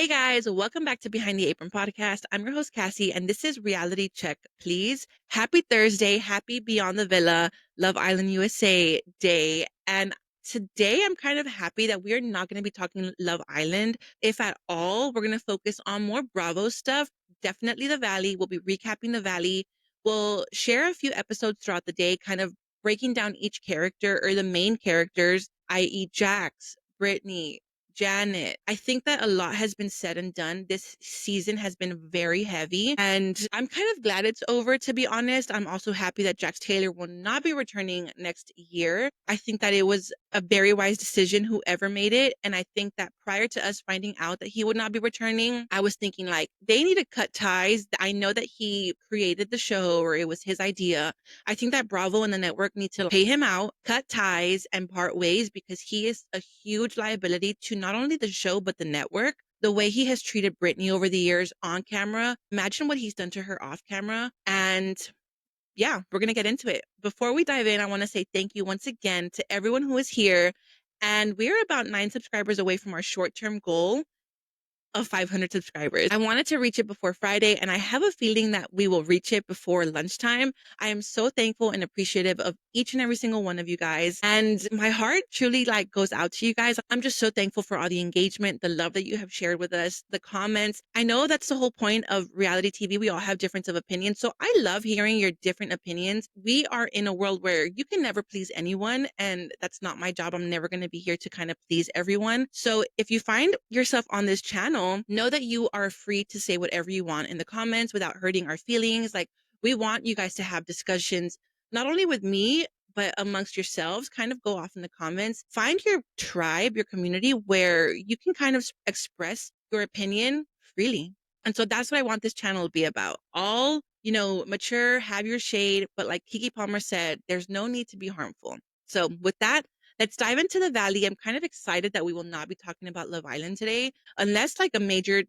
Hey guys, welcome back to Behind the Apron podcast. I'm your host, Cassie, and this is Reality Check, please. Happy Thursday. Happy Beyond the Villa, Love Island USA Day. And today I'm kind of happy that we're not going to be talking Love Island. If at all, we're going to focus on more Bravo stuff. Definitely the Valley. We'll be recapping the Valley. We'll share a few episodes throughout the day, kind of breaking down each character or the main characters, i.e., Jax, Brittany, Janet. I think that a lot has been said and done. This season has been very heavy, and I'm kind of glad it's over, to be honest. I'm also happy that Jax Taylor will not be returning next year. I think that it was a very wise decision, whoever made it. And I think that prior to us finding out that he would not be returning, I was thinking, like, they need to cut ties. I know that he created the show or it was his idea. I think that Bravo and the network need to pay him out, cut ties, and part ways because he is a huge liability to not only the show, but the network. The way he has treated Brittany over the years on camera, imagine what he's done to her off camera. And yeah, we're going to get into it. Before we dive in, I want to say thank you once again to everyone who is here. And we're about 9 subscribers away from our short-term goal of 500 subscribers. I wanted to reach it before Friday, and I have a feeling that we will reach it before lunchtime. I am so thankful and appreciative of each and every single one of you guys. And my heart truly goes out to you guys. I'm just so thankful for all the engagement, the love that you have shared with us, the comments. I know that's the whole point of reality TV. We all have difference of opinions. So I love hearing your different opinions. We are in a world where you can never please anyone, and that's not my job. I'm never going to be here to kind of please everyone. So if you find yourself on this channel, know that you are free to say whatever you want in the comments without hurting our feelings. We want you guys to have discussions, not only with me, but amongst yourselves. Kind of go off in the comments. Find your tribe, your community, where you can kind of express your opinion freely. And so that's what I want this channel to be about. All, mature, have your shade, but like Kiki Palmer said, there's no need to be harmful. So with that, let's dive into the Valley. I'm kind of excited that we will not be talking about Love Island today, unless a major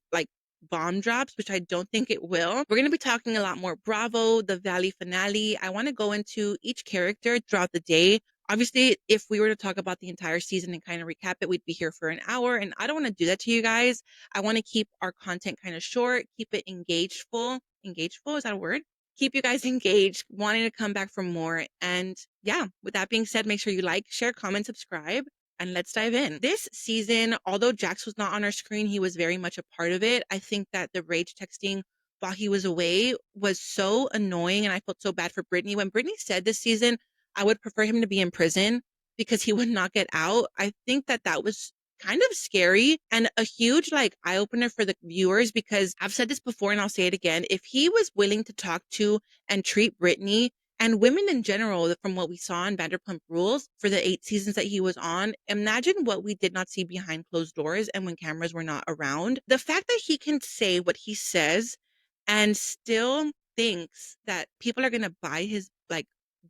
bomb drops, which I don't think it will. We're going to be talking a lot more Bravo, the Valley finale. I want to go into each character throughout the day. Obviously, if we were to talk about the entire season and kind of recap it, we'd be here for an hour. And I don't want to do that to you guys. I want to keep our content kind of short, keep it engageful. Engageful, is that a word? Keep you guys engaged, wanting to come back for more. And yeah, with that being said, make sure you like, share, comment, subscribe, and let's dive in. This season, although Jax was not on our screen, he was very much a part of it. I think that the rage texting while he was away was so annoying, and I felt so bad for Brittany. When Brittany said this season, I would prefer him to be in prison because he would not get out, I think that that was kind of scary and a huge eye opener for the viewers, because I've said this before and I'll say it again. If he was willing to talk to and treat Brittany and women in general, from what we saw in Vanderpump Rules for the 8 seasons that he was on, imagine what we did not see behind closed doors and when cameras were not around. The fact that he can say what he says and still thinks that people are going to buy his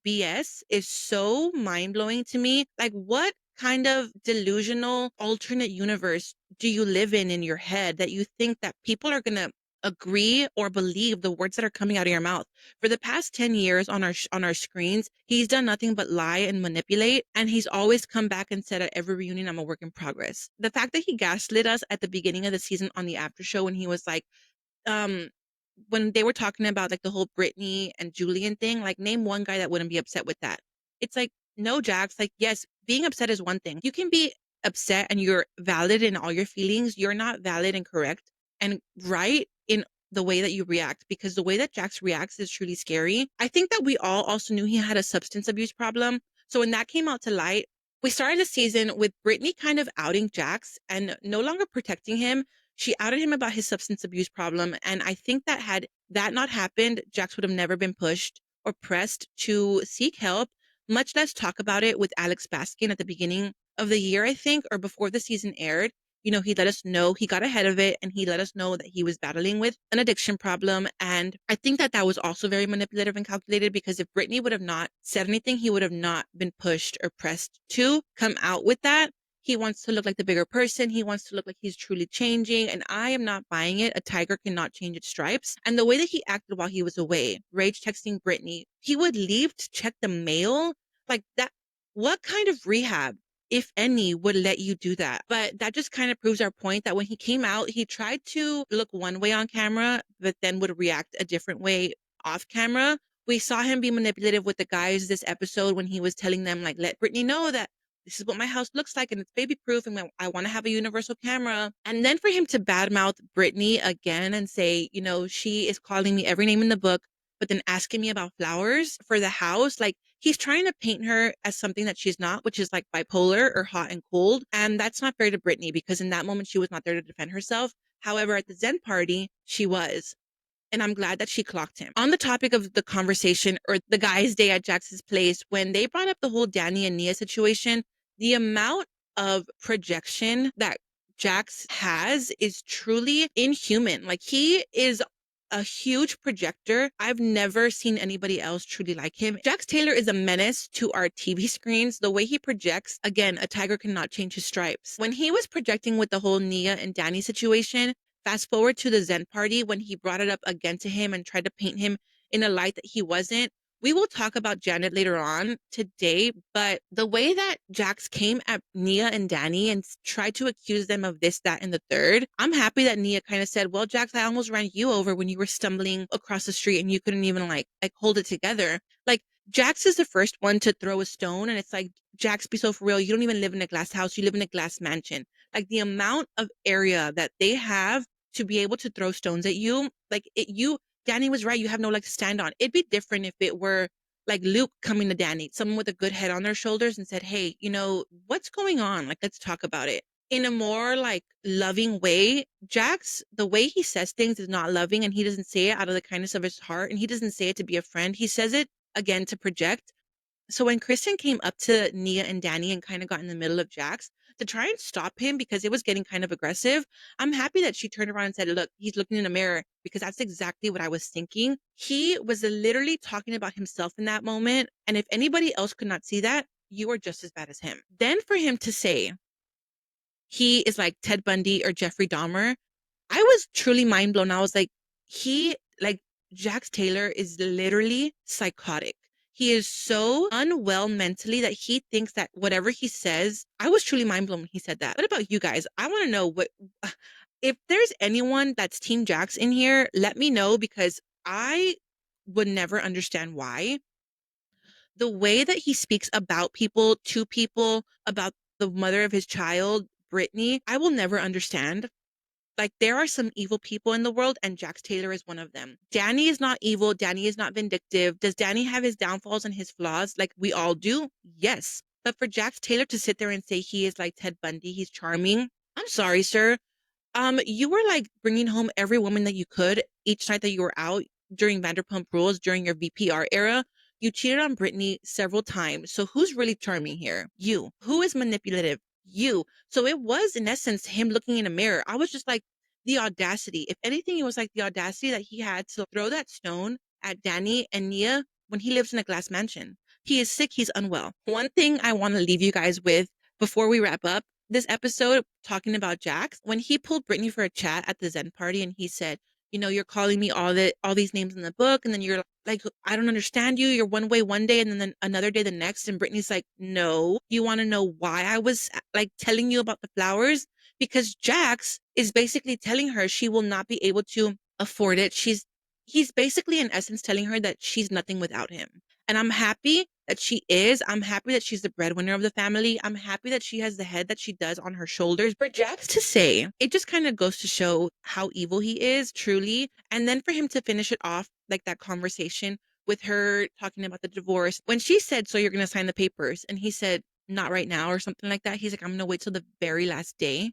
BS is so mind-blowing to me. What kind of delusional alternate universe do you live in your head that you think that people are going to agree or believe the words that are coming out of your mouth? For the past 10 years on our screens, he's done nothing but lie and manipulate, and he's always come back and said at every reunion, I'm a work in progress. The fact that he gaslit us at the beginning of the season on the after show when he was um when they were talking about the whole Brittany and Julian thing, name one guy that wouldn't be upset with that. It's no, Jax, yes, being upset is one thing. You can be upset and you're valid in all your feelings. You're not valid and correct and right in the way that you react, because the way that Jax reacts is truly scary. I think that we all also knew he had a substance abuse problem. So when that came out to light, we started the season with Brittany kind of outing Jax and no longer protecting him. She outed him about his substance abuse problem. And I think that had that not happened, Jax would have never been pushed or pressed to seek help, much less talk about it with Alex Baskin at the beginning of the year, I think, or before the season aired. He let us know, he got ahead of it, and he let us know that he was battling with an addiction problem. And I think that that was also very manipulative and calculated, because if Brittany would have not said anything, he would have not been pushed or pressed to come out with that. He wants to look like the bigger person. He wants to look like he's truly changing. And I am not buying it. A tiger cannot change its stripes. And the way that he acted while he was away, rage texting Brittany, he would leave to check the mail like that. What kind of rehab if any, would let you do that. But that just kind of proves our point that when he came out, he tried to look one way on camera, but then would react a different way off camera. We saw him be manipulative with the guys this episode when he was telling them, like, let Brittany know that this is what my house looks like and it's baby proof and I want to have a universal camera. And then for him to badmouth Brittany again and say, she is calling me every name in the book, but then asking me about flowers for the house. Like, he's trying to paint her as something that she's not, which is like bipolar or hot and cold. And that's not fair to Brittany because in that moment, she was not there to defend herself. However, at the Zen party, she was. And I'm glad that she clocked him. On the topic of the conversation or the guys' day at Jax's place, when they brought up the whole Danny and Nia situation, the amount of projection that Jax has is truly inhuman. Like, he is a huge projector. I've never seen anybody else truly like him. Jax Taylor is a menace to our TV screens. The way he projects, again, a tiger cannot change his stripes. When he was projecting with the whole Nia and Danny situation, fast forward to the Zen party when he brought it up again to him and tried to paint him in a light that he wasn't. We will talk about Janet later on today, but the way that Jax came at Nia and Danny and tried to accuse them of this, that, and the third, I'm happy that Nia kind of said, well, Jax, I almost ran you over when you were stumbling across the street and you couldn't even like hold it together. Like, Jax is the first one to throw a stone and it's like, Jax, be so for real. You don't even live in a glass house. You live in a glass mansion. Like, the amount of area that they have to be able to throw stones at you, Danny was right. You have no leg to stand on. It'd be different if it were like Luke coming to Danny, someone with a good head on their shoulders and said, hey, what's going on? Like, let's talk about it in a more like loving way. Jax, the way he says things is not loving, and he doesn't say it out of the kindness of his heart. And he doesn't say it to be a friend. He says it again to project. So when Kristen came up to Nia and Danny and kind of got in the middle of Jax to try and stop him because it was getting kind of aggressive, I'm happy that she turned around and said, look, he's looking in the mirror, because that's exactly what I was thinking. He was literally talking about himself in that moment. And if anybody else could not see that, you are just as bad as him. Then for him to say he is like Ted Bundy or Jeffrey Dahmer, I was truly mind blown. I was like, Jax Taylor is literally psychotic. He is so unwell mentally that he thinks that whatever he says, I was truly mind blown when he said that. What about you guys? I want to know if there's anyone that's Team Jax in here, let me know, because I would never understand why. The way that he speaks about people, to people, about the mother of his child, Brittany, I will never understand. Like, there are some evil people in the world, and Jax Taylor is one of them. Danny is not evil. Danny is not vindictive. Does Danny have his downfalls and his flaws like we all do? Yes. But for Jax Taylor to sit there and say he is like Ted Bundy, he's charming, I'm sorry, sir. You were like bringing home every woman that you could each night that you were out during Vanderpump Rules, during your VPR era. You cheated on Brittany several times. So who's really charming here? You. Who is manipulative? You. So it was, in essence, him looking in a mirror. I was just like, the audacity. If anything, it was like the audacity that he had to throw that stone at Danny and Nia when he lives in a glass mansion. He is sick. He's unwell. One thing I want to leave you guys with before we wrap up this episode talking about Jax, when he pulled Brittany for a chat at the Zen party and he said, you're calling me all these names in the book, and then you're like, I don't understand you. You're one way one day and then another day the next. And Brittany's like, no, you want to know why I was like telling you about the flowers? Because Jax is basically telling her she will not be able to afford it. He's basically in essence telling her that she's nothing without him. And I'm happy that she is. I'm happy that she's the breadwinner of the family. I'm happy that she has the head that she does on her shoulders. For Jax to say, it just kind of goes to show how evil he is, truly. And then for him to finish it off, like that conversation with her talking about the divorce, when she said, so you're going to sign the papers, and he said, not right now, or something like that. He's like, I'm going to wait till the very last day.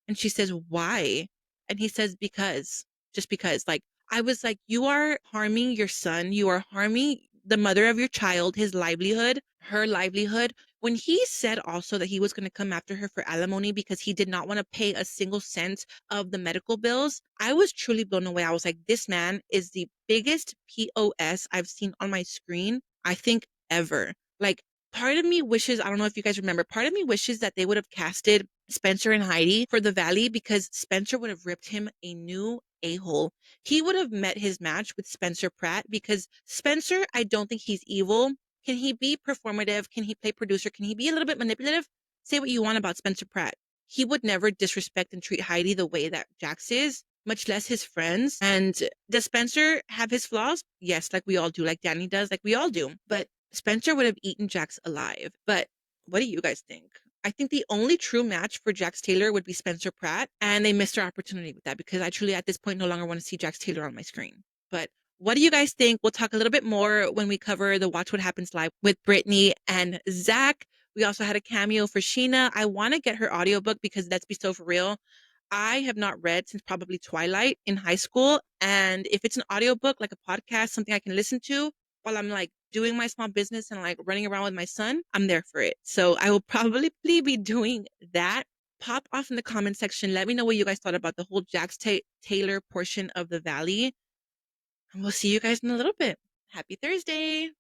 And she says, why? And he says, just because. Like, I was like, you are harming your son. You are harming the mother of your child, his livelihood, her livelihood. When he said also that he was going to come after her for alimony because he did not want to pay a single cent of the medical bills, I was truly blown away. I was like, this man is the biggest POS I've seen on my screen, I think, ever. Like, part of me wishes, I don't know if you guys remember, part of me wishes that they would have casted Spencer and Heidi for the Valley, because Spencer would have ripped him a new a-hole. He would have met his match with Spencer Pratt, because Spencer, I don't think he's evil. Can he be performative? Can he play producer? Can he be a little bit manipulative? say what you want about Spencer Pratt. He would never disrespect and treat Heidi the way that Jax is, much less his friends. And does Spencer have his flaws? Yes, like we all do, like Danny does, like we all do. But Spencer would have eaten Jax alive. But what do you guys think? I think the only true match for Jax Taylor would be Spencer Pratt, and they missed their opportunity with that because I truly, at this point, no longer want to see Jax Taylor on my screen. But what do you guys think? We'll talk a little bit more when we cover the Watch What Happens Live with Brittany and Zach. We also had a cameo for Sheena. I want to get her audiobook because let's be so for real. I have not read since probably Twilight in high school. And if it's an audiobook, like a podcast, something I can listen to while I'm like doing my small business and like running around with my son, I'm there for it. So I will probably be doing that. Pop off in the comment section. Let me know what you guys thought about the whole Jax Taylor portion of the Valley. And we'll see you guys in a little bit. Happy Thursday.